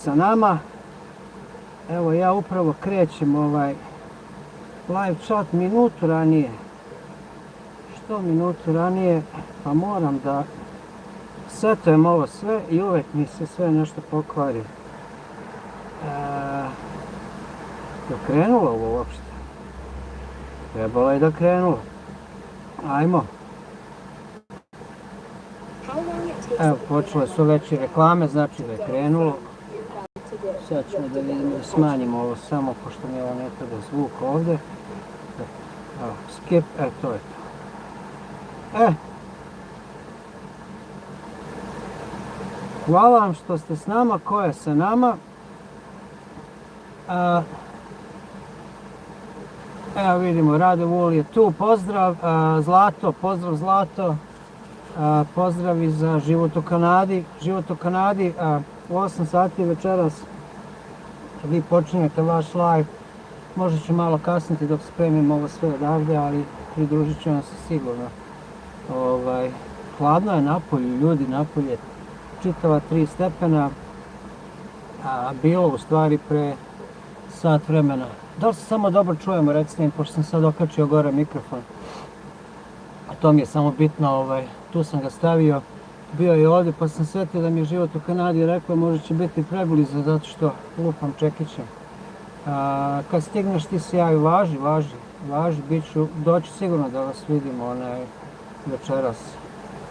sa nama. Evo ja upravo krećem live chat minutu ranije. Što minutu ranije? Pa moram da setujem ovo sve i uvijek mi se sve nešto pokvari. Je krenulo ovo uopšte? Trebalo je da krenulo. Ajmo. Evo, počele su već i reklame, znači da je krenulo. Sad ćemo da vidimo da smanjimo ovo samo, pošto mi ovo ne treba zvuk ovdje. Evo, skip, to je to. Hvala vam što ste s nama, ko je sa nama. Evo vidimo, Rade Vul je tu, pozdrav, Zlato, pozdrav Zlato. Pozdrav i za Život u Kanadi. Život u Kanadi, u 8 sati večeras vi počinjete vaš live. Možda ću malo kasniti dok spremim ovo sve odavde, ali pridružit ću vam se sigurno. Hladno je napolju, ljudi, napolje čitava 3 stepena, bilo u stvari pre sat vremena. Da li se samo dobro čujemo, recite mi, pošto sam sad okačio gore mikrofon. A to mi je samo bitno, tu sam ga stavio, bio je ovdje, pa sam sjetio da mi je Život u Kanadi rekao možda će biti preblizu, zato što lupam čekićem. Kad stigneš ti se javi, važi, doći sigurno da vas vidimo večeras.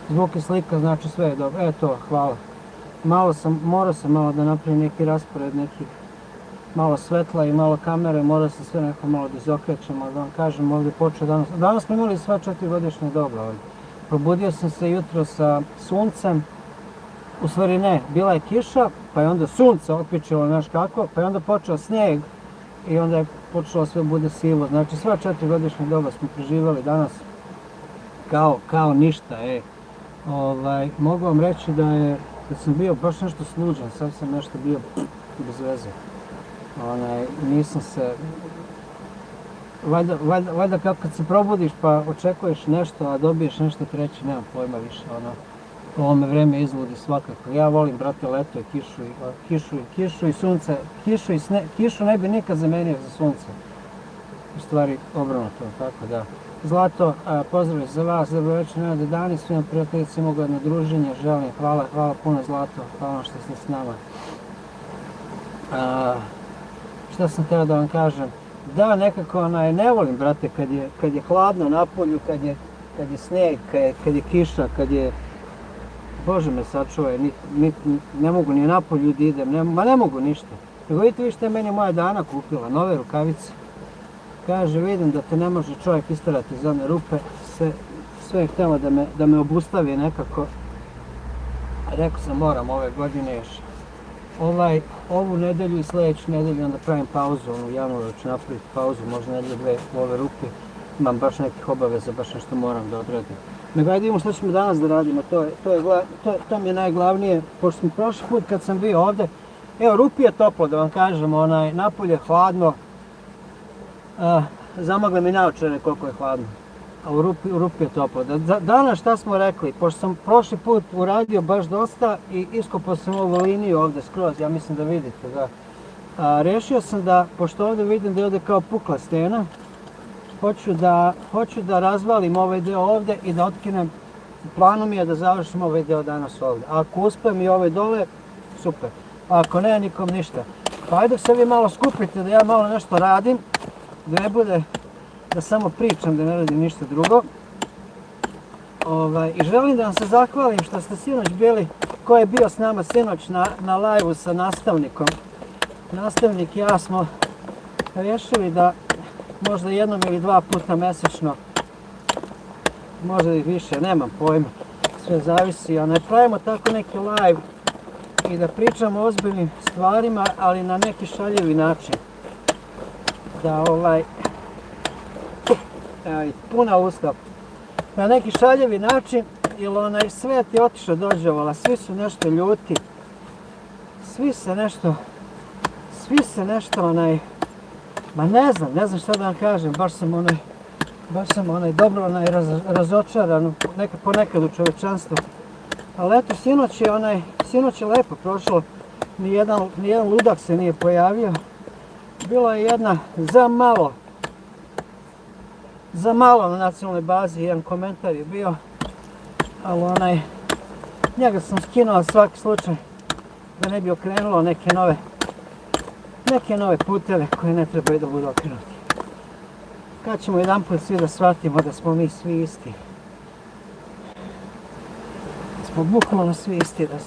Zvuk i slika, znači sve je dobro, to, hvala. Morao sam malo da napravim neki raspored, nekih malo svetla i malo kamere, mora se sve neko malo da izokrećemo, da vam kažem, ovdje počeo danas. Danas smo imali sva 4-godišnje doba ovdje. Probudio sam se jutro sa suncem, u stvari ne, bila je kiša, pa je onda sunce otpičilo, znaš kako, pa je onda počeo snijeg i onda je počelo sve bude sivo. Znači sva 4-godišnje doba smo preživjeli danas kao ništa, Mogu vam reći da sam bio baš nešto sluđen, sad sam nešto bio bez veze. Nisam se, valjda kako kad se probudiš pa očekuješ nešto, a dobiješ nešto treće, nemam pojma više, ovo me vreme izludi svakako. Ja volim, brate, leto i kišu i sunce, kišu ne bi nikad zamenio za sunce. U stvari, obrnuto, tako da. Zlato, pozdrav za vas, dobro večer, Nenade Dani, svima prijateljicima, ugodno druženje, želim, hvala puno Zlato, hvala vam što ste s nama. Šta sam htio da vam kažem? Da, nekako ne volim, brate, kad je hladno na polju, kad je snijeg, kad je kiša, kad je... Bože me sačuvaj, ne mogu ni na polju da idem, ne mogu ništa. Nego vidite vi što je meni moja Dana kupila, nove rukavice. Kaže, vidim da te ne može čovjek istarati iz one rupe, sve je htjela da me obustavi nekako. Rekao sam, moram ove godine još. Ovu nedelju i sljedeću nedelju onda pravim pauzu, u januaru ću napraviti pauzu, možda nedelju 2 u ove ruke. Imam baš nekih obaveza, baš nešto moram da odradim. Nego ajde vidimo što ćemo danas da radimo, to mi je najglavnije, pošto sam prošli put kad sam bio ovdje, evo rupi je toplo da vam kažem, napolje je hladno, zamagle mi naočare koliko je hladno, a u rupi je toplo. Danas šta smo rekli, pošto sam prošli put uradio baš dosta i iskopao sam ovu liniju ovdje skroz, ja mislim da vidite da. Rešio sam da, pošto ovdje vidim da je ovdje kao pukla stena, hoću da razvalim ovaj deo ovdje i da otkinem, planu mi je da završim ovaj deo danas ovdje. Ako uspem i ovaj dole, super. A ako ne, nikom ništa. Pa ajde se vi malo skupite da ja malo nešto radim, da ne bude da samo pričam, da ne radim ništa drugo. I želim da vam se zahvalim što ste sinoć bili, ko je bio s nama sinoć na live-u sa nastavnikom. Nastavnik i ja smo rješili da možda 1 ili 2 puta mjesečno, možda i više, nemam pojma, sve zavisi, a ne pravimo tako neki live i da pričamo o ozbiljnim stvarima, ali na neki šaljivi način. Da puna usta, na neki šaljivi način, jer svet je otišao dođevala, svi su nešto ljuti, svi se nešto, ma ne znam šta da vam kažem, baš sam dobro razočaran, ponekad u čovječanstvu. Ali eto, sinoć je lepo prošlo, nijedan ludak se nije pojavio. Bila je jedna za malo na nacionalnoj bazi, jedan komentar je bio, ali njega sam skinuo svaki slučaj da ne bi okrenulo neke nove puteve koje ne trebaju da budu okrenuti. Kad ćemo jedan put svi da shvatimo da smo mi svi isti. Da smo bukvalno svi isti, da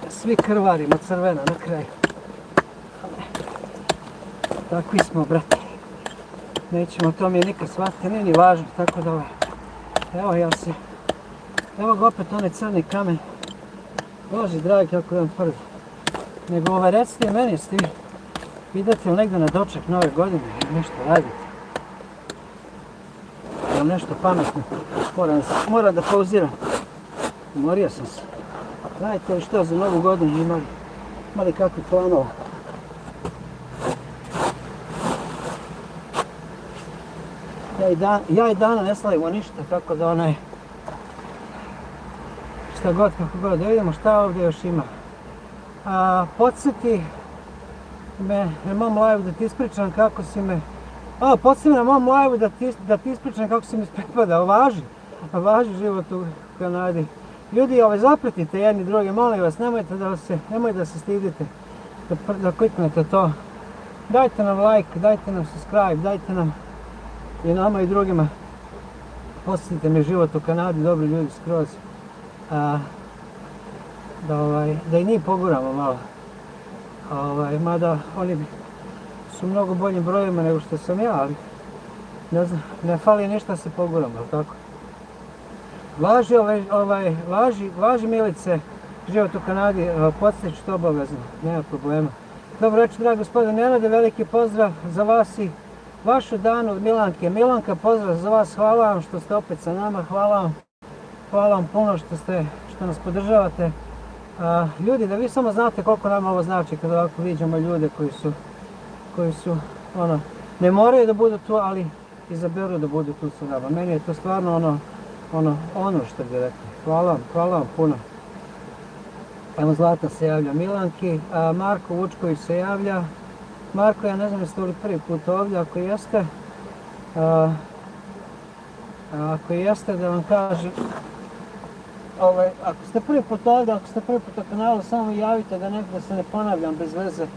svi krvarimo crveno na kraju. Takvi smo, brate. Nećemo to mi nikad shvatiti, nije ni važno, tako da evo ga opet onaj crni kamen. Bože dragi, kako je on tvrdi. Nego recite meni, jeste vi idete li negdje na doček nove godine ili nešto radite? Jel nešto pametno? Moram da pauziram. Umorio sam se. Radite li što za novu godinu imali kakvi planova? Ja i Dana ne slavimo ništa, tako da šta god, kako god, da vidimo šta ovdje još ima. Podsjeti me na mom live da ti ispričam kako si me... Podsjeti me na mom live da ti ispričam kako si mi prepadao, važi život u Kanadi. Ljudi, zapratite jedni drugi, molim vas, nemojte da se stidite, da kliknete to. Dajte nam like, dajte nam subscribe, dajte nam i nama i drugima. Podsjetite mi život u Kanadi, dobri ljudi skroz. Da i njih poguramo malo. Mada oni su mnogo boljim brojima nego što sam ja, ali ne znam, ne fali ništa se poguramo, ali tako? Važi Milice, život u Kanadi, podsjeću to obavezno, nema problema. Dobro večer, dragi gospodine Nenade, veliki pozdrav za vas i vašu Danu od Milanke. Milanka, pozdrav za vas, hvala vam što ste opet sa nama, hvala vam puno što nas podržavate. Ljudi, da vi samo znate koliko nam ovo znači kada ovako vidimo ljude koji su ne moraju da budu tu, ali izaberu da budu tu sa nama. Meni je to stvarno ono što bi rekli. Hvala vam puno. Evo Zlata se javlja Milanki, Marko Vučković se javlja. Marko, ja ne znam jeste li prvi put ovdje, ako jeste da vam kažem, ako ste prvi put ovdje, ako ste prvi put na kanalu, samo javite da se ne ponavljam bez veze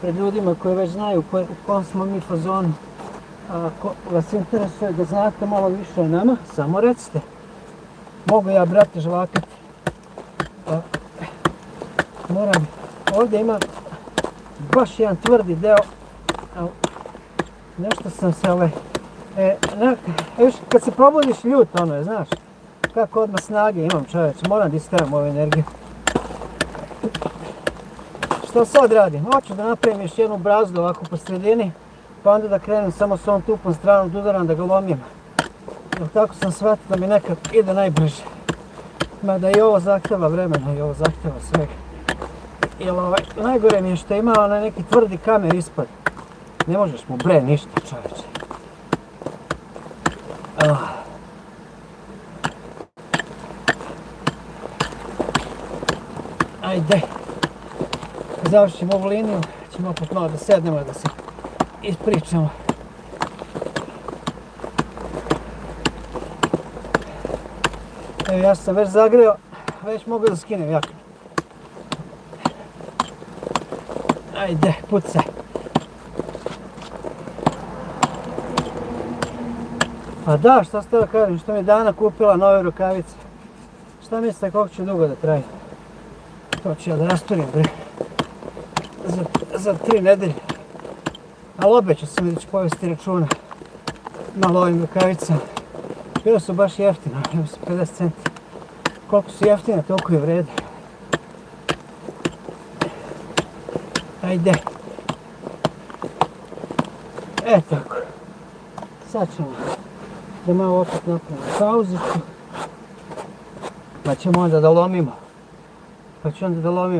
pred ljudima koji već znaju u kom smo mi fazonu. Ako vas interesuje da znate malo više o nama, samo recite. Mogu ja, brate, žvakati. Ovdje ima baš jedan tvrdi deo. Nešto sam se, kad se probudiš ljut, znaš. Kako odmah snage imam, čovječe, moram da isteram ovu energiju. Što sad radim? Hoću da napravim još jednu brazdu ovako po sredini, pa onda da krenem samo s ovom tupom stranom da udaram, da ga lomim. Jer tako sam shvatio da mi nekad ide najbrže. Mada i ovo zahtjeva vremena i ovo zahtjeva svega. Jer najgore mi je što ima onaj neki tvrdi kamen ispod. Ne možeš mu ništa, čovječe. Ajde, završimo ovu liniju, ćemo opet malo da sednemo, da se ispričamo. Evo ja sam već zagreo, već mogu da skinem jaknu. Ajde, pucaj. Pa da, šta ste da kažem, što mi je Dana kupila nove rukavice. Šta mislite koliko će dugo da traje? To ću ja da rasturim, bre. Za 3 nedelje. Ali obećao sam da ću povesti računa malo ovim rukavicama. Bile su baš jeftine, evo su 50 centi. Koliko su jeftine, toliko je vrede. Ajde. Tako. Sad ćemo da malo opet napravimo pauzicu. Pa ćemo onda da lomimo.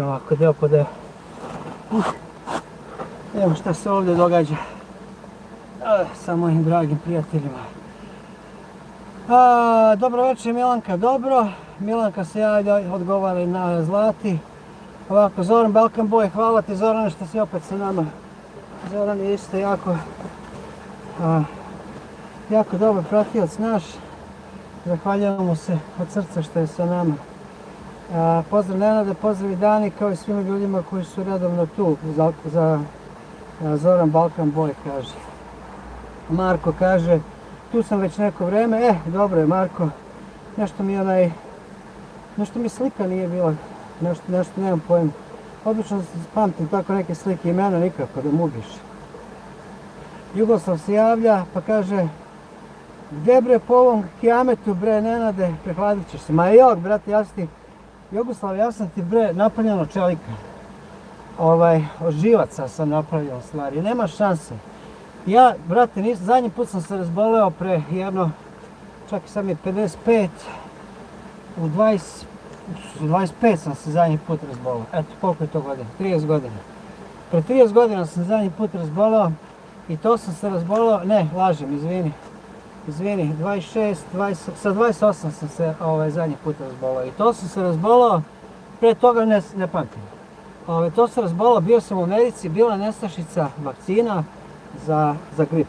Ovako deo po deo. Evo šta se ovdje događa sa mojim dragim prijateljima. Dobro večer Milanka, dobro. Milanka se javlja, odgovara na Zlati. Ovako, Zoran Balkan Boy, hvala ti Zorane što si opet sa nama. Zoran je isto jako dobar pratilac naš. Zahvaljujemo mu se od srca što je sa nama. Pozdrav Nenade, pozdrav i Dani, kao i svima ljudima koji su redovno tu za Zoran Balkan Boy, kaže. Marko kaže, tu sam već neko vreme. Dobro je Marko, nešto mi slika nije bila, nešto nemam pojma. Obično pamtim tako neke slike, imena nikako da mubiš. Jugoslav se javlja pa kaže, gdje bre po ovom kijametu bre Nenade, prehladit ćeš se. Ma jok brate, Jugoslav, ja sam ti bre napravljen od čelika. Od živaca sam napravljen stvari, nema šanse. Ja, brate, zadnji put sam se razboleo pre čak i sad mi je 55, u 25 sam se zadnji put razboleo. Eto, koliko je to godina? 30 godina. Pre 30 godina sam zadnji put razboleo i to sam se razboleo, ne, lažem, izvini, 26, sa 28 sam se zadnji put razboleo i to sam se razboleo, pre toga ne pamtim. To se razboleo, bio sam u Americi, bila nestašica vakcina za grip.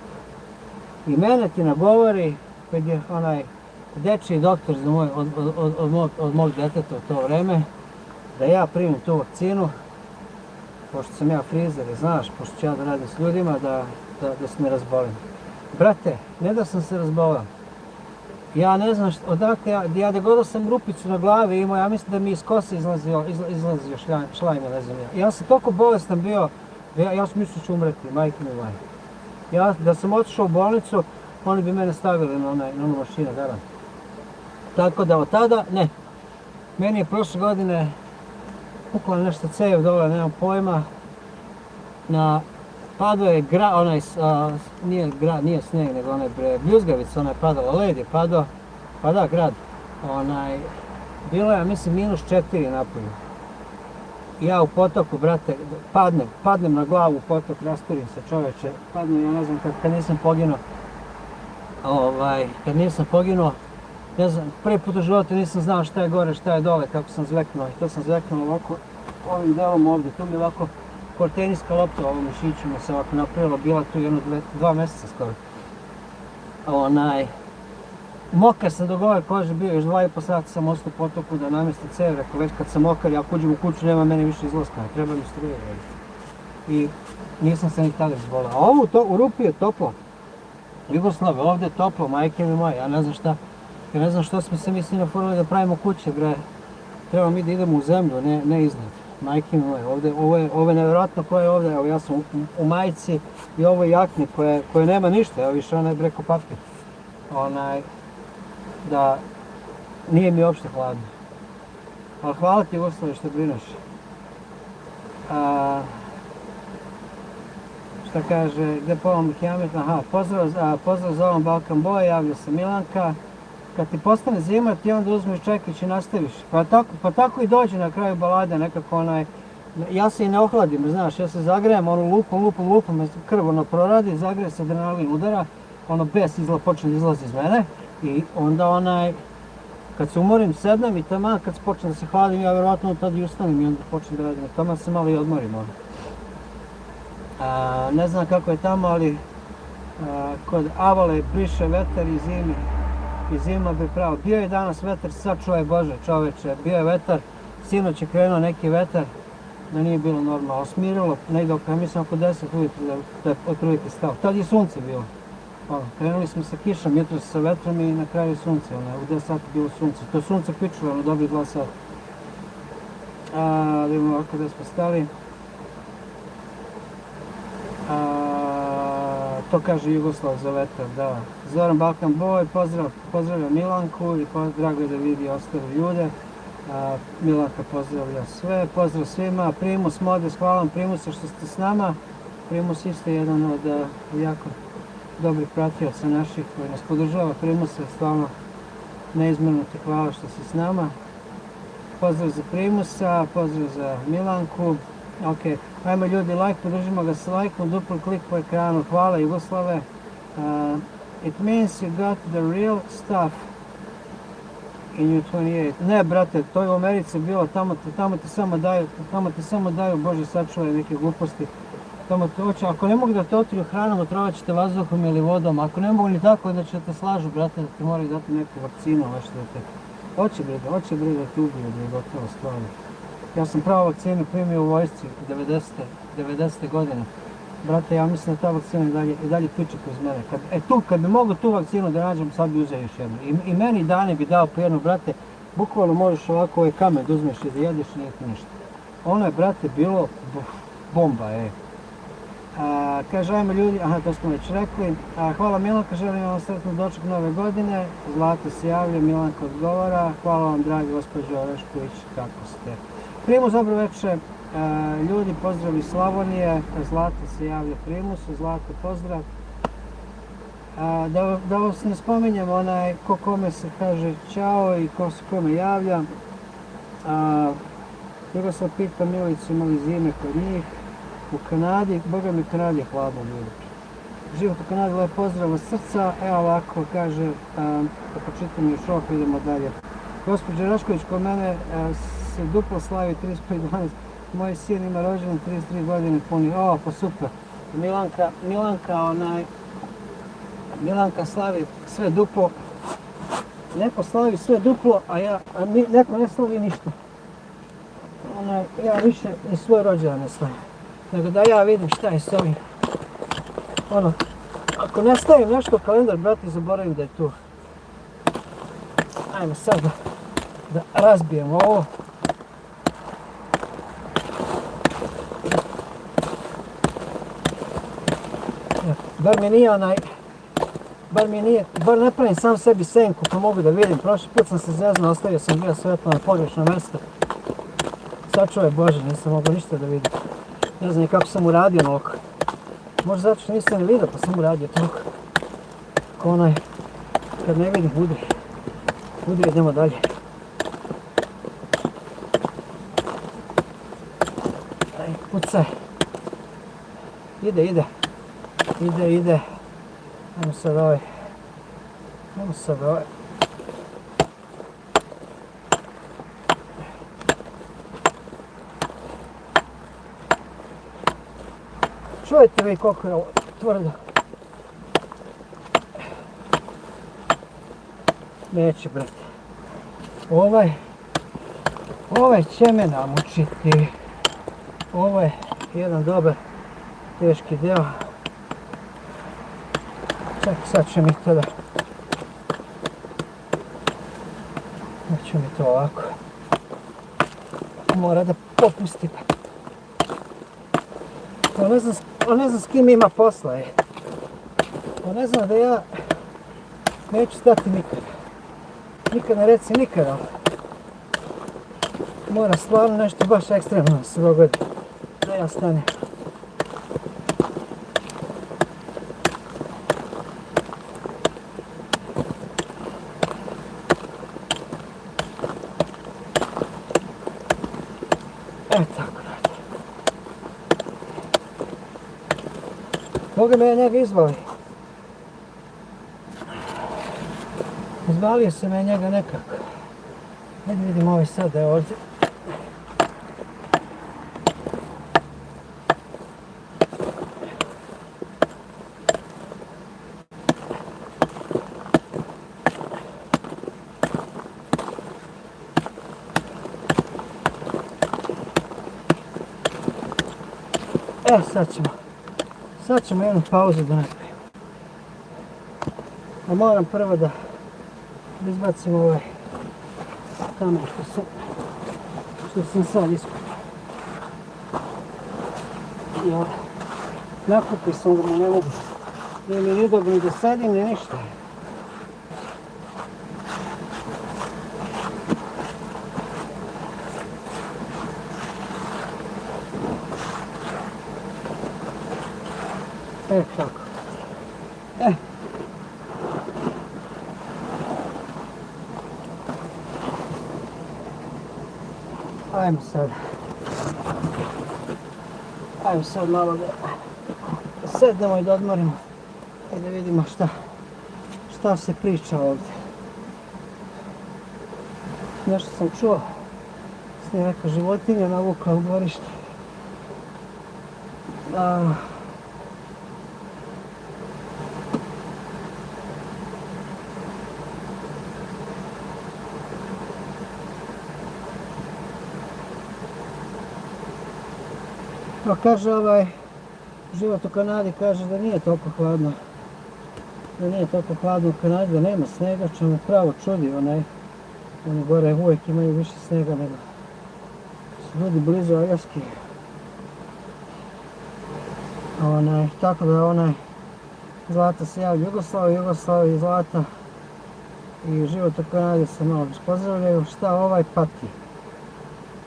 I mene ti nagovori, kad je onaj dečiji doktor od mog deteta u to vreme, da ja primim tu vakcinu, pošto sam ja frizer, znaš, pošto ću ja da radim s ljudima, da se ne razbolim. Brate, ne da sam se razbolao. Ja ne znam odakle, ja da godo sam rupicu na glavi imao, ja mislim da mi iz kose izlazio šlajm, ne znam ja. Ja sam toliko bolestan bio, ja sam mislio ću umreti, majke mi moje. Ja da sam otišao u bolnicu, oni bi mene stavili na onu mašinu, garant. Tako da od tada, ne. Meni je prošle godine pukla nešto cev dole, nemam pojma. Padao je nije sneg, nego onaj bljuzgavica, ona je padala, led je padao. Pa da, grad. Bilo je, mislim, -4 napolju. Ja u potoku, brate, padnem na glavu u potok, rasturim se čoveče. Padnem, ja ne znam, kad nisam poginuo. Kad nisam poginuo, ne znam, prvi put u životu nisam znao šta je gore, šta je dole, kako sam zveknuo. I to sam zveknuo ovako, ovim delom ovdje. Tu mi je ovako teniska lopta u ovom mišiću mi se ovako napravila, bila tu 2 mjeseca skoro. Mokar sam do gole kože bio, još 2,5 sata sam ostao u potoku da namjestim cev, rekao već kad sam mokar, ja uđem u kuću, nema meni više izlaska, treba mi struje. I nisam se ni tada izbolao. A ovo u rupi je toplo. Jugoslave, ovdje je toplo, majke mi moje, ja ne znam šta. Ja ne znam što smo se mislili na formu da pravimo kuće, bre. Treba mi da idemo u zemlju, ne iznad. Majke mi moje, ovo je nevjerojatno koje je ovdje, evo ja sam u majici i ovoj jakni koje nema ništa, evo više onaj breko papir. Da nije mi uopšte hladno. Ali hvala ti Jugoslave što brineš. Šta kaže, gdje po ovom kijamet, pozdrav za ovom Balkan Boy, javlja se Milanka. Kad ti postane zima, ti onda uzmeš čekić i nastaviš. Pa tako i dođe na kraju balade, nekako ja se i ne ohladim, znaš, ja se zagrejem, lupam, krv proradi, zagreje se, adrenalin udara, bes počne da izlazi iz mene i onda kad se umorim, sednem i taman kad se počne da se hladim, ja vjerovatno tada i ustanem i onda počnem da radim, taman se malo i odmorim. Ne znam kako je tamo, ali kod Avale priše vetar i zima bi pravo. Bio je danas vetar, sačuvaj Bože čoveče, bio je vetar, sinoć je krenuo neki vetar, da nije bilo normalno, smirilo, negdje mislim oko 10 ujutru da je otprilike stao. Tad je sunce bilo. Krenuli smo sa kišom, jutro sa vetrom i na kraju sunce, u 10 sati bilo sunce. To sunce pičilo, dobri 2 sata. Vidimo ovako da smo stali. To kaže Jugoslav za vetar, da. Zoran Balkan Boy, pozdravlja Milanku i drago je da vidi ostale ljude. Milanka pozdravlja sve, pozdrav svima. Primus Modes, hvala vam Primusa što ste s nama. Primus isto je jedan od jako dobrih pratioca naših koji nas podržava. Primusa, stvarno neizmjerno ti hvala što si s nama. Pozdrav za Primusa, pozdrav za Milanku. Ok, ajmo ljudi, podržimo ga sa lajkom, dupli klik po ekranu. Hvala Jugoslave. It means you got the real stuff in you 28. Ne, brate, to je u Americi bilo, tamo ti samo daju, Bože sačuvaj, neke gluposti. Tamo te hoće, ako ne mogu da te otriju hranom, otrovat ćete vazduhom ili vodom. Ako ne mogu ni tako, onda će te slažu, brate, da ti moraju dati neku vakcinu, nešto da te... Hoće bre da te ubiju, da je gotovo stvarno. Ja sam pravo vakcinu primio u vojsci 90. godine. Brate, ja mislim da ta vakcina i dalje piče kroz mene. Kad bi mogu tu vakcinu da nađem, sad bi uzeo još jednu. I meni Dani bi dao po jednu, brate, bukvalno možeš ovako ovaj kamen da uzmeš i da jedeš i nije ti ništa. Ono je, brate, bilo bomba, Kaže, ajmo ljudi, to smo već rekli. Hvala Milanka, želim vam sretno doček nove godine. Zlata se javlja, Milanka odgovara. Hvala vam, dragi gospođo Orešković, kako ste? Primus, dobro večer. Ljudi, pozdrav iz Slavonije. Zlata se javlja Primusu, Zlata, pozdrav. Da vas ne spominjem ko kome se kaže čao i ko se kome javlja. Jugoslav pita Milicu, imali zime kod njih. U Kanadi, boga mi Kanadi je hladno, ljudi. Život u Kanadi, lep pozdrav od srca. Evo ovako, kaže, ako čitam još ovako, idemo dalje. Gospođa Rašković, kod mene se duplo slavi 35.12. Moj sin ima rođendan 33 godine puni. Pa super. Milanka slavi sve duplo. Neko slavi sve duplo, neko ne slavi ništa. Ja više ni svoj rođendan ne slavim. Nego da ja vidim šta je s ovim. Ako ne stavim nešto u kalendar, brati, zaboravim da je tu. Ajmo sad da razbijemo ovo. Bar ne pravim sam sebi senku pa mogu da vidim. Prošli put sam se zeznuo, ostavio sam bio svetlo na pogrešno mjesto. Sačuvaj Bože, nisam mogao ništa da vidim. Ne znam kako sam uradio onoliko. Možda zato što nisam ni vidio pa sam uradio toliko. Ko kad ne vidim udri, idemo dalje. Aj, pucaj. Ide. Ajmo sad ovaj. Čujete vi koliko je ovo tvrdo. Neće, brate. Ovaj će me namučiti. Ovo je jedan dobar teški deo. Čak sad će mi to da... Neću mi to ovako. Mora da popusti. On ne znam s kim ima posla. On ne zna da ja neću stati nikada. Nikad ne reci nikada. Mora stvarno nešto baš ekstremno se dogodi da ja stanem. Tako. Boga me njega izvali. Izvalio se me njega nekako. Ajde vidim ovaj sad da je ovdje. Sad ćemo jednu pauzu da napravimo. A moram prvo da izbacim ovaj kamen što sam sad iskupio. I nakupio sam da mu ne mogu. Nije mi ni dobro ni da sadim, ni ništa. Tako. Ajmo sad malo da sednemo i da odmorimo i da vidimo šta se priča ovdje. Nešto sam čuo. S njim neka životinja navukla u dvorište. No, kaže život u Kanadi kaže da nije toliko hladno. Da nije toliko hladno u Kanadi, da nema snega, što me pravo čudi. Oni gore uvijek imaju više snega nego su ljudi blizu Aljaske. Tako da Zlata se javi Jugoslaviji Zlata i život u Kanadi se malo pozdravljaju. Šta ovaj pati?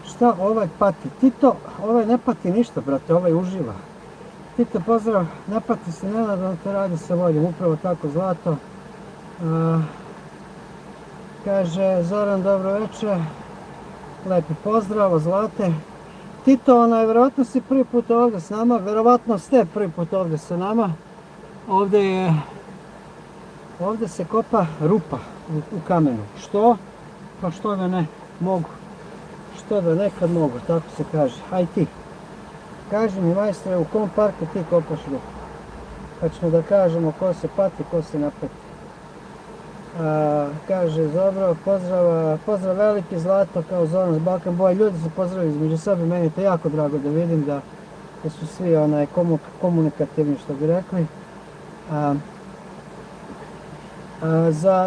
Šta ovaj pati? Tito, ovaj ne pati ništa, brate, ovaj uživa. Tito, pozdrav, ne pati se, ne nadam, to radi sa voljom, upravo tako Zlato. Kaže, Zoran, dobro večer, lepi pozdrav od Zlate. Tito, vjerovatno si prvi put ovdje s nama, vjerovatno ste prvi put ovdje sa nama. Ovdje se kopa rupa u kamenu. Što? Pa što da ne mogu. Što da nekad mogu, tako se kaže. Aj ti. Kaži mi, majstore, u kom parku ti kopaš rupu? Pa ćemo da kažemo ko se pati, ko se napeti. Kaže, dobro, pozdrav veliki Zlato, kao Zoran s Balkan Boy. Ljudi se pozdravili između sebe, meni je to jako drago da vidim da su svi komunikativni, što bi rekli.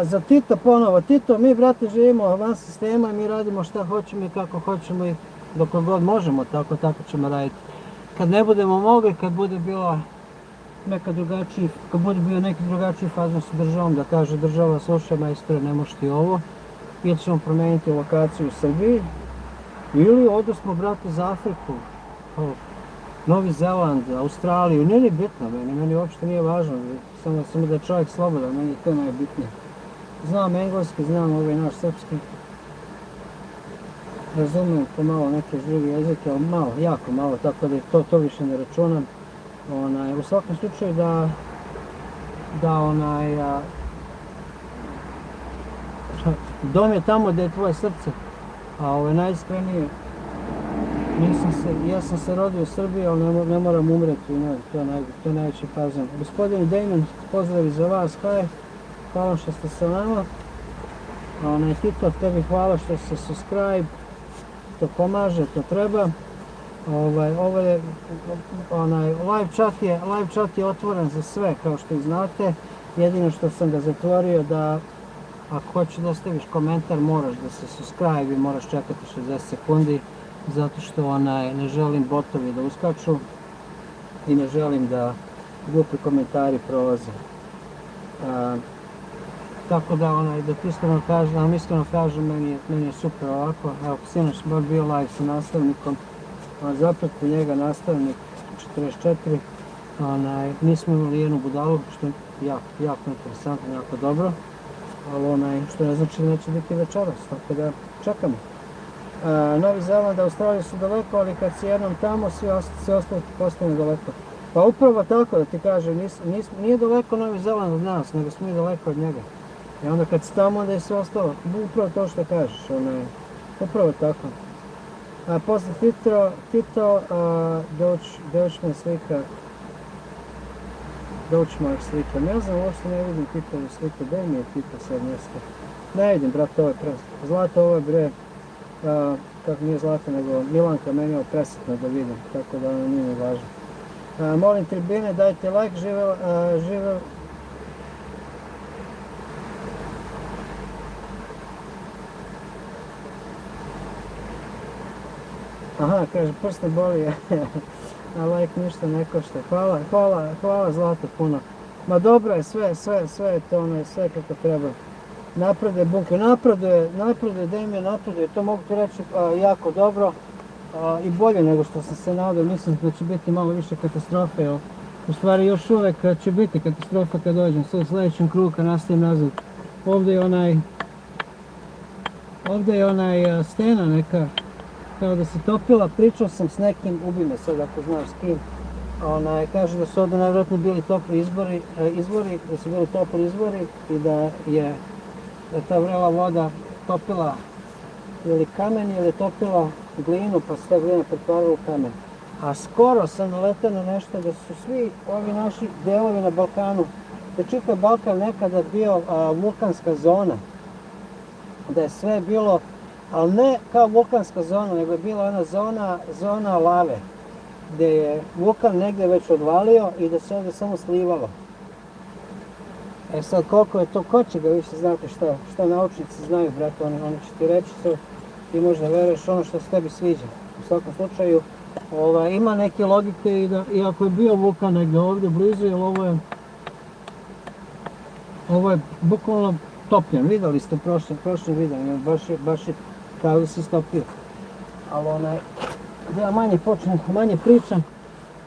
Za Tito ponovo. Tito, mi, brate, živimo van sistema i mi radimo šta hoćemo i kako hoćemo i dok god možemo, tako ćemo raditi. Kad ne budemo mogli, kad bude bio neki drugačiji fazon sa državom, da kaže država, slušaj majstore, ne možeš ti ovo, ili ćemo promijeniti lokaciju u Srbiji, ili ovdje smo, brate, za Afriku, Novi Zeland, Australiju, nije bitno meni uopšte nije važno, samo da je čovjek slobodan, meni je to najbitnije. Znam engleski, znam naš srpski, razumijem pomalo neke druge jezike, ali malo, jako malo, tako da to više ne računam. U svakom slučaju dom je tamo gdje je tvoje srce, a najiskrenije, ja sam se rodio u Srbiji, ali ne moram umreti, to je najveći fazon. Gospodin Damon, pozdrav za vas, hvala što ste sa nama. Tito, tebi hvala što se subscribe, to pomaže, to treba. Live chat je otvoren za sve, kao što i znate. Jedino što sam ga zatvorio da ako hoćeš da ostaviš komentar moraš da se subscribe i moraš čekati 60 sekundi zato što ne želim botovi da uskaču i ne želim da glupi komentari prolaze. Tako da ti iskreno kažem, meni je super ovako. Evo, sinoć baš bio live sa nastavnikom, zapred po njega nastavnik 44, nismo imali jednu budalu, što je jako interesantno, jako dobro, ali što ne znači da neće biti večeras, tako da čekamo. Novi Zeland, Australija su daleko, ali kad si jednom tamo, sve ostalo ti postane daleko. Pa upravo tako da ti kažem, nije daleko Novi Zeland od nas, nego smo mi daleko od njega. I onda kad si tamo, onda je sve ostalo, upravo to što kažeš, upravo tako. Posle Tito, Deutschman slika, Deutschmark slika, ne znam, uopšte ne vidim Titovu sliku, gdje mi je Tito sad mjesto? Ne vidim, brate, ovo je presretno. Zlato, ovo je bre, kako nije Zlata, nego Milanka, meni je ovo presretno da vidim, tako da ono nije mi važno. Molim tribine, dajte like, živel. Aha, kaže, prst ne boli, a like ništa ne košta. Hvala Zlata puno. Ma dobro je, sve je to, sve kako treba. Napreduje bunker, napreduje, Damien napreduje, to mogu ti reći jako dobro i bolje nego što sam se nadao. Mislim da će biti malo više katastrofe, u stvari još uvek će biti katastrofa kad dođem u sljedećem krugu kad nastavim nazad. Ovdje je onaj stena neka, kao da se topila, pričao sam s nekim, ubi me sad ako znaš s kim, kaže da su ovdje najvjerojatno bili topli izvori, da su bili topli izvori i da je ta vrela voda topila ili kamen ili topila glinu pa se ta glina pretvarala u kamen. A skoro sam naletao na nešto da su svi ovi naši delovi na Balkanu, da je čitav Balkan nekada bio vulkanska zona. Da je sve bilo, ali ne kao vulkanska zona, nego je bila ona zona lave. Gdje je vulkan negdje već odvalio i da se ovdje samo slivalo. E sad koliko je to, ko će ga više znati šta naučnici znaju, brate, oni će ti reći sve, ti možda veruješ ono što se tebi sviđa. U svakom slučaju, ima neke logike i ako je bio vulkan negdje ovdje blizu, jer ovo je bukvalno topljen, vidjeli ste prošli video, baš je kao da se stopio. Ali da ja manje pričam,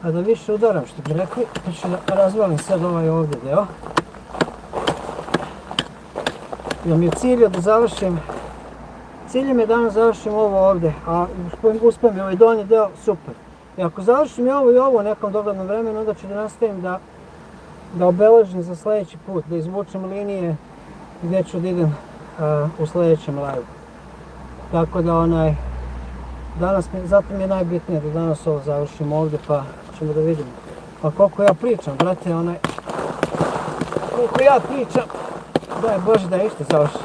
a da više udaram što bi rekli, pa ću da razvalim sad ovaj ovdje deo. Jer mi je cilj da završim, cilj mi je danas završim ovo ovdje, a uspijem i ovaj donji deo, super. I ako završim i ovo u nekom doglednom vremenu, onda ću da nastavim da obeležim za sljedeći put, da izvučem linije gdje ću da idem u sljedećem live. Tako da zato mi je najbitnije da danas ovo završim ovdje pa ćemo da vidimo. Pa koliko ja pričam, brate, koliko ja pričam, daj Bože da ište završim.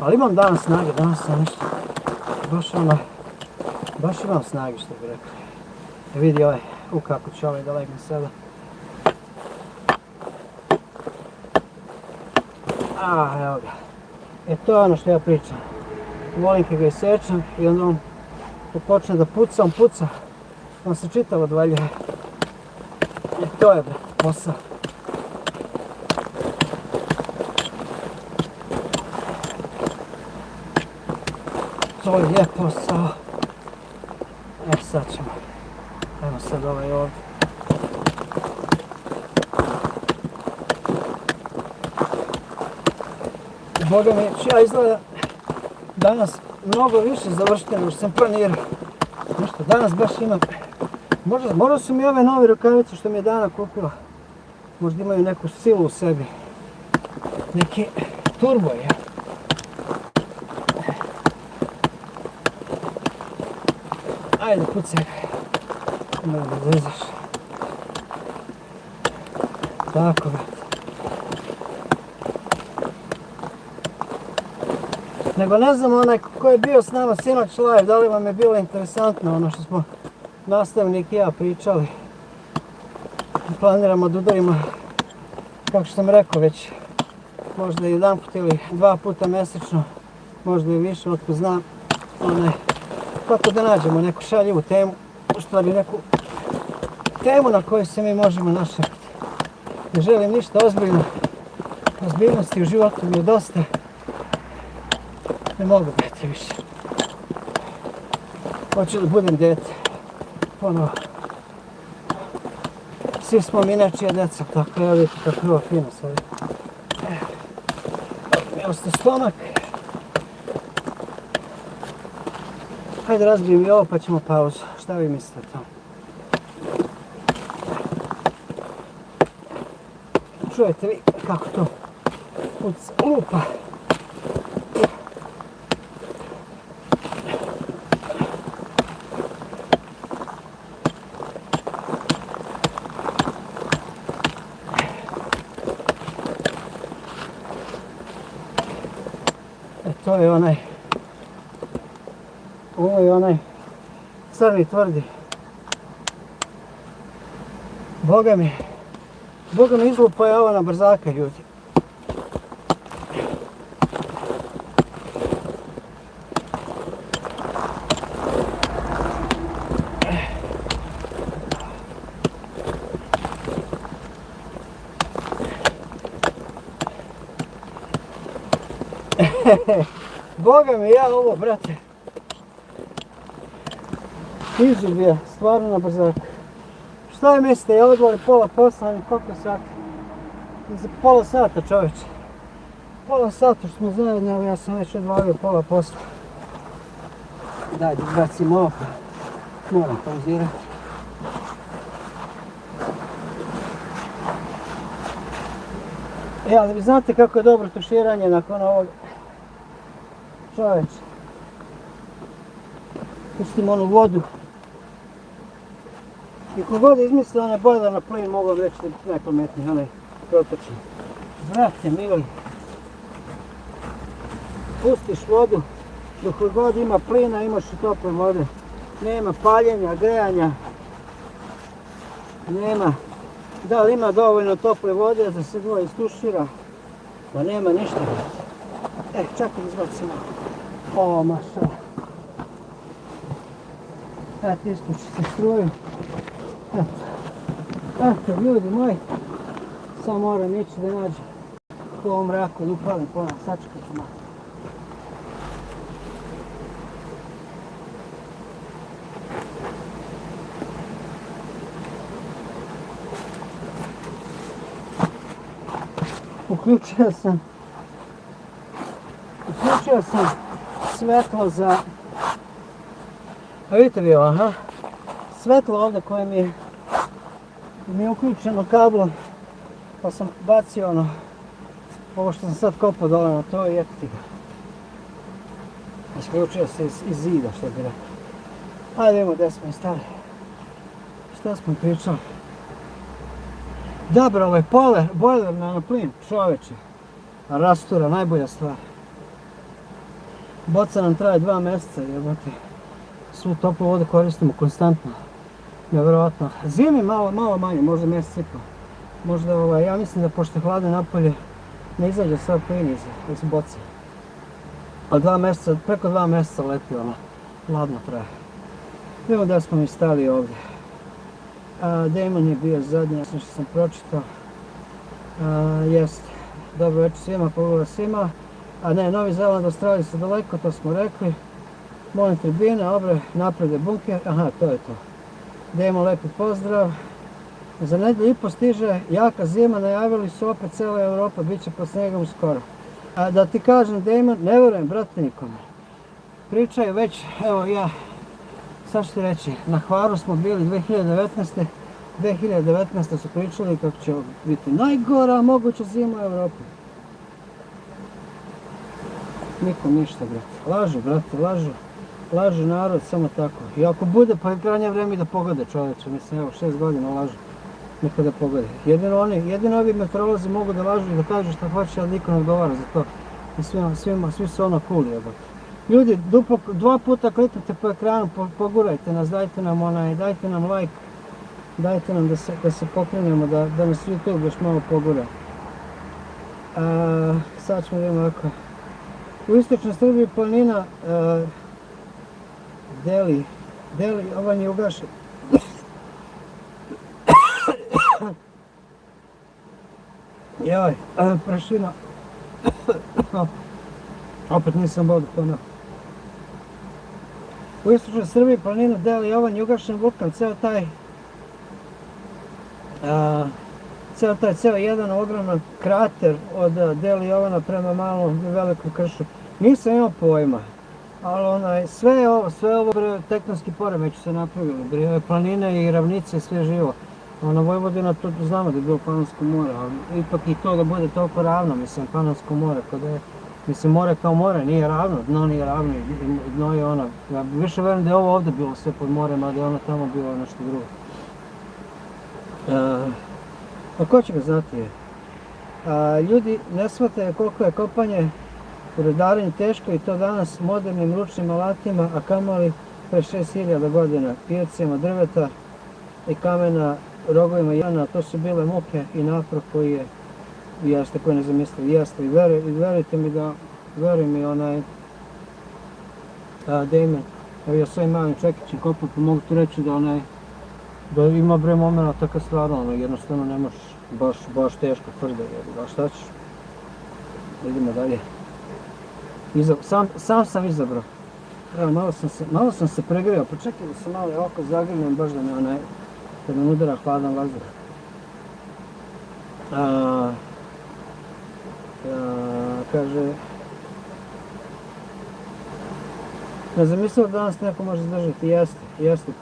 Ali imam danas snage, danas sam nešto, baš imam snage što bi rekli. Vidi kako ću da legne sada. Evo ga. To je ono što ja pričam. Volim kad ga isečem i onda on počne da puca, on se čitavo odvaljuje. To je posao. To je posao. Sad ćemo. Evo sad ovaj ovdje. Boga mi, ja izgleda danas mnogo više završiti nego što sam planirao. Nešto, danas baš imam. Možda su mi ove nove rukavice što mi je Dana kupila. Možda imaju neku silu u sebi. Neki turbo je. Ajde, pucaj. Nemoj da zezaš. Tako, brate. Nego ne znam ko je bio s nama sinoć live, da li vam je bilo interesantno ono što smo nastavnik i ja pričali. Planiramo da udarimo, kako što sam rekao već, možda jedan put ili 2 puta mjesečno, možda i više, otko znam, kako da nađemo neku šaljivu temu, u stvari neku temu na kojoj se mi možemo našapiti. Ne želim ništa ozbiljno, ozbiljnosti u životu mi je dosta. Ne mogu biti više. Hoću da budem dete. Ponovo. Svi smo mi nečija djeca, tako ja vidite kako je ovo fino sad. Mi ostaje stomak. Hajde razbijem i ovo pa ćemo pauzu. Šta vi mislite to? Čujete vi kako to lupa. To je ovo je onaj crni tvrdi. Boga mi izlupa je ovo na brzaka, ljudi. Boga mi, ja ovo, brate, izubija, stvarno na brzaka. Šta je mislite, ja odvali pola posla, koliko sati? Za pola sata, čovječe. Pola sata što smo zajedno, ali ja sam već odvalio pola posla. Daj da bacim ovo, moram pauzirati. Ali vi znate kako je dobro tuširanje nakon ovog. čoveče. Pustimo onu vodu. I kogod je izmislio onaj bojler na plin, mogu vam reći da je najpametniji, onaj protočni. Brate mili, pustiš vodu, dok god ima plina imaš i tople vode. Nema paljenja, grejanja, nema. Da li ima dovoljno tople vode da se dvoje istušira? Pa nema ništa. Čekaj, izbacimo. O, maša. Eto, isključi se struju. Eto, ljudi moji. Samo moram ići da nađem po ovom mraku da upalim ponovno. Sačekaj ću malo. Uključio sam svetlo za, a vidite vi ovo, aha, svetlo ovdje koje mi je uključeno kablom, pa sam bacio ono, ovo što sam sad kopao dole na to i eto ti ga. Isključio se iz zida, što bi rekao. Ajde vidimo gdje smo i stali. Šta smo pričali? Dobro, ovaj bojler na plin, čoveče, rastura, najbolja stvar. Boca nam traje 2 mjeseca, jebote. Svu toplu vodu koristimo konstantno. Nevjerojatno. Zimi malo manje, možda mjesec i pol. Možda, ja mislim da pošto je hladno napolje, ne izađe sav plin iz boce. A preko 2 mjeseca leti ono, hladno traje. Vidimo da smo mi stali ovdje. Damon je bio zadnji, što sam pročitao. Jest. Dobro večer svima, pogleda svima. Novi Zeland, Australija su daleko, to smo rekli. Molim tribine, obre, napred je bunker. Aha, to je to. Damon, lepi pozdrav. Za nedelju i po stiže jaka zima, najavili su opet cijela Europa, bit će pod snegom skoro. Da ti kažem, Damon, ne vjerujem, brate, nikome. Pričaju već, evo ja, sad ću ti reći, na Hvaru smo bili 2019. 2019. su pričali kako će biti najgora moguća zima u Europi. Nikom ništa, brate. Lažu, brate, lažu. Lažu narod, samo tako. I ako bude, pa je krajnje vrijeme da pogode čovječe. Mislim, evo, 6 godina lažu. Neka da pogode. Jedino ovi meteorolozi mogu da lažu i da kažu što hoće, ali niko ne odgovara za to. I svi su ono cool, jebote. Ljudi, 2 puta kliknite po ekranu, pogurajte nas, dajte nam like, dajte nam da se pokrenemo, da nas YouTube još malo pogura. Sad ćemo vidjeti ovako. U istočnoj Srbiji planina Deli, ovaj je ugašen. Joj, prašina. Opet nisam vodu ponao. U istočnoj Srbiji planina Deli Jovan je ugašen vulkan, ceo jedan ogroman krater od Deli Jovana prema malom i velikom kršu. Nisam imao pojma, ali sve ovo tektonski poremeći se napravili, planine i ravnice i sve živo. Vojvodina, to znamo da je bilo Panonsko more, ali ipak i to da bude toliko ravno, mislim, Panonsko more, mislim, more kao more, nije ravno, dno nije ravno, dno je ono, ja više verujem da je ovo ovdje bilo sve pod morem, a da je ono tamo bilo nešto drugo. Pa ko će ga znati je? Ljudi ne shvataju koliko je kopanje u rudarenju teško i to danas modernim ručnim alatima, a kamoli pre 6000 godina, pijacima drveta i kamena, rogovima jana, to su bile muke i napor koji ne zamislili, jeste. I verujte mi Damon, evo ja s ovim malim čekićem kopam, pa mogu ti reći da ima momena taka stvar, jednostavno ne možeš, baš teško, tvrdo, šta ćeš? Idemo dalje. Sam sam izabrao. Evo, malo sam se pregrijao, pa čekaj da se malo oko zagrinem, baš da me kad me udara hladan vazduh. Kaže, ne zamislio da danas neko može zdržati, jeste,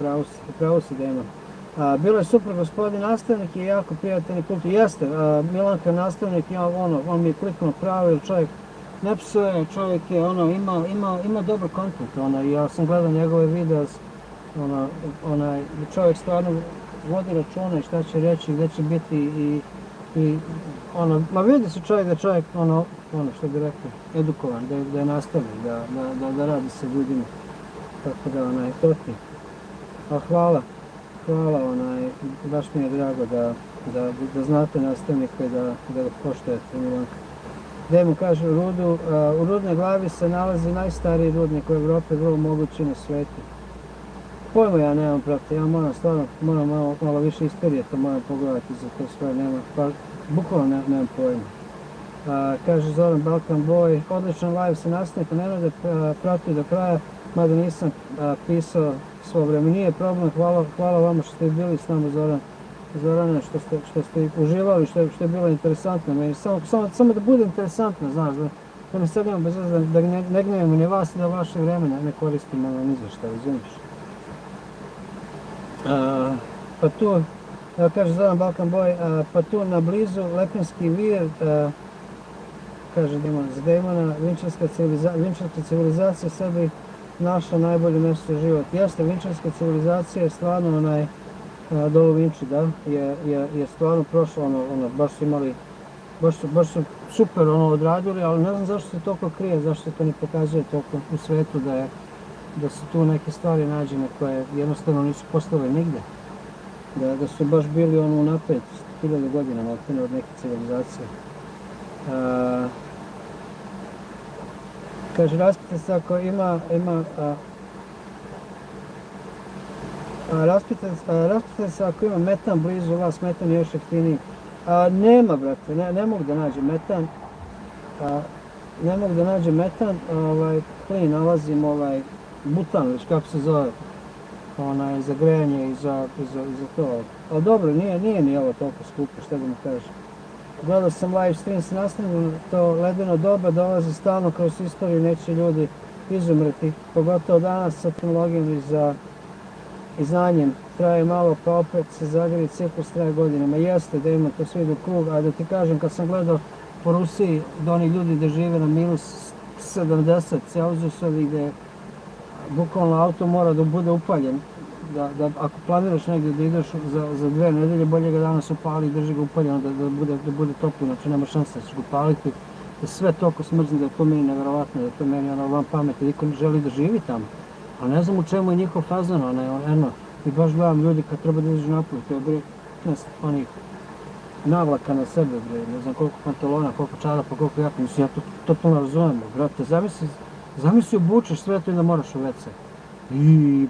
pravo si Damon. Bilo je super gospodin nastavnik i jako prijateljni kultur, jeste, Milanka nastavnik, on mi je kliknuo pravo, jer čovjek ne psuje, čovjek je ima dobar kontent, ja sam gledao njegove videe, čovjek stvarno vodi računa i šta će reći, gdje će biti i ma vidi se čovjek da je čovjek, što bi rekao, edukovan, da je nastavi, da radi sa ljudima, tako da, to ti. A hvala, baš mi je drago da znate nastavnika i da ga poštujete, Milanka. Dejmo kaže, u Rudnoj Glavi se nalazi najstariji rudnik u Evropi, vrlo mogući na svijetu. Pojma ja nemam, brate, ja moram malo više istorije, to moram pogledati za to sve, bukvalno nemam pojma. Kaže Zoran Balkan Boy, odličan live se nastavnik, ne rade pratiti do kraja, mada nisam pisao svo vreme. Nije problem, hvala vama što ste bili s nama, Zorane, što ste uživali, što je bilo interesantno. Meni, samo da bude interesantno, znaš, da ne sedimo bez veze, da ne gnevimo ni vas i da vaše vreme ne koristimo ni za šta, razumiješ. Pa tu, kaže Zoran Balkan Boy, pa tu na blizu Lepenski vir, kaže za Demona, vinčarska civilizacija sebi našla najbolje mjesto za život. Jeste, vinčarska civilizacija je stvarno dolu Vinči, da, je stvarno prošlo, baš su imali, baš su super odradili, ali ne znam zašto se toliko krije, zašto se to ne pokazuje toliko u svijetu da su tu neke stvari nađene koje jednostavno nisu postale nigde. Da su baš bili unaprijed 1000 godina maltene od neke civilizacije. Kaže, raspitajte se ako raspitajte se ako ima metan blizu vas, metan je još jeftiniji. Nema, brate, ne mogu da nađem metan. Plin nalazim butan, već kako se zove, za grejanje i za to. Ali dobro, nije ni ovo toliko skupo, što da mi kažem. Gledao sam live stream s nastavnikom, to ledeno doba dolazi stalno kroz istoriju, neće ljudi izumreti, pogotovo danas sa tehnologijom i znanjem. Traje malo pa opet se zagrevi, ciklus traje godinama. Jeste da ima to sve do krug, a da ti kažem, kad sam gledao po Rusiji, da oni ljudi da žive na minus 70 Celzijusovi, gdje bukvalno auto mora da bude upaljen. Da ako planiraš negdje da ideš za 2 nedelje, bolje ga danas upali i drži ga upaljeno da bude toplo, znači nema šanse da ćeš ga upaliti. Da sve toliko smrzne, da je to meni nevjerovatno, da je to meni van pameti, niko ne želi da živi tamo. A ne znam u čemu je njihov fazon, i baš gledam ljudi kad treba da izađu napolje, to je bre, onih navlaka na sebe, ne znam koliko pantalona, koliko čarapa, koliko jaka, mislim ja to totalno razumijem, brate, zamisli obučeš sve to i da moraš u WC.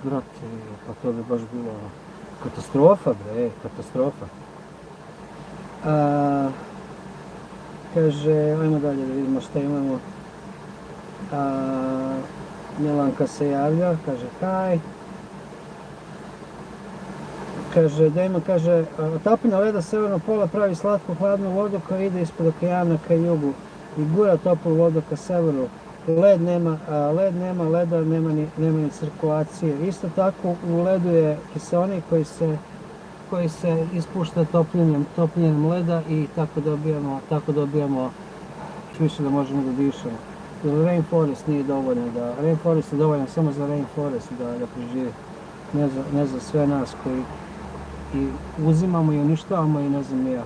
Brate, pa to bi baš bilo katastrofa, katastrofa. Kaže, ajmo dalje da vidimo šta imamo. Milanka se javlja, kaže kaj. Kaže, Dejman kaže, otapina leda severnog pola pravi slatku hladnu vodu koja ide ispod okeana ka jugu i gura toplu vodu ka severu. Led nema, leda nema ni cirkulacije. Isto tako u ledu je kiseonik koji se ispušta topljenjem leda i tako dobijamo više da možemo da dišemo. Rainforest nije dovoljno, rainforest je dovoljan samo za rainforest da preživi. Ne za sve nas koji i uzimamo i uništavamo i ne znam ja.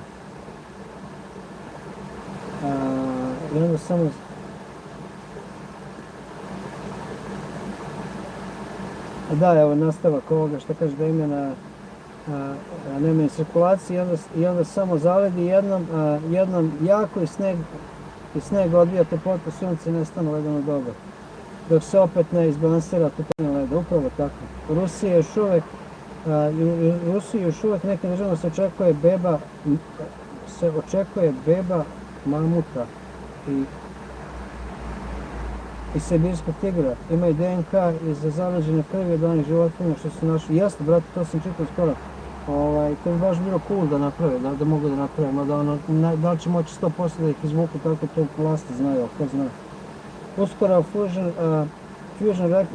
I onda samo da, evo nastavak ovoga što kaže da ima nema cirkulacije i onda samo zaledi jednom jako i sneg odbija toplotu sunca i nestane ledeno doba. Dok se opet ne izbalansira totalno leda, upravo tako. U Rusiji još uvijek nekim državama se očekuje beba mamuta i sibirskog tigra. Imaju DNK iz zaleđene krvi od onih životinja što su našli. Jeste, brate, to sam čitao skoro. To bi baš bilo cool da naprave, da mogu da naprave, da li će moći 100% da ih izvuku, tako to vlasti znaju, ko zna. Uskoro fusion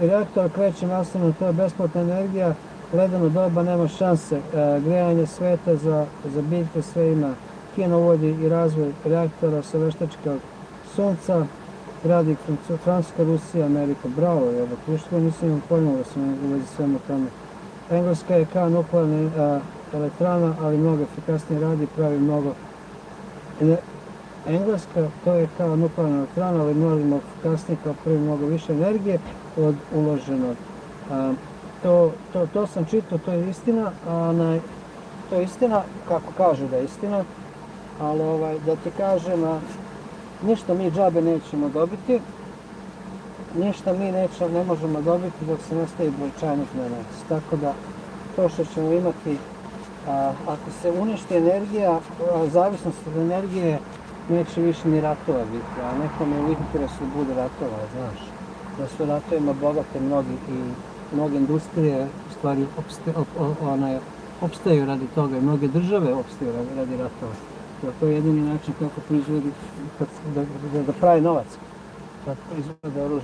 reaktor kreće nastavno, to je besplatna energija, ledeno doba nema šanse, grejanje sveta za biljke sve ima, Kina uvodi i razvoj reaktora sa veštačkog sunca, radi Francuska, Rusija, Amerika, bravo, evo, što nisam imao pojma da sam u vezi svemu tome. Engleska je kao nuklearna elektrana, ali mnogo efikasnije radi i pravi mnogo. Engleska, to je kao nuklearna elektrana, ali mnogo efikasnije, kao pravi mnogo više energije od uloženog. To sam čitao, to je istina, to je istina, kako kažu da je istina, ali da ti kažem, ništa mi džabe nećemo dobiti, ništa mi ne možemo dobiti dok se ne stavi brojčanik na nas. Tako da to što ćemo imati, ako se uništi energija, zavisnost od energije, neće više ni ratova biti, a nekom je u interesu da bude ratova, znaš. Da su ratovima bogate mnoge industrije, u stvari opstaju radi toga i mnoge države opstaju radi ratova. To je jedini način kako proizvodi, da pravi novac, da proizvode oružje.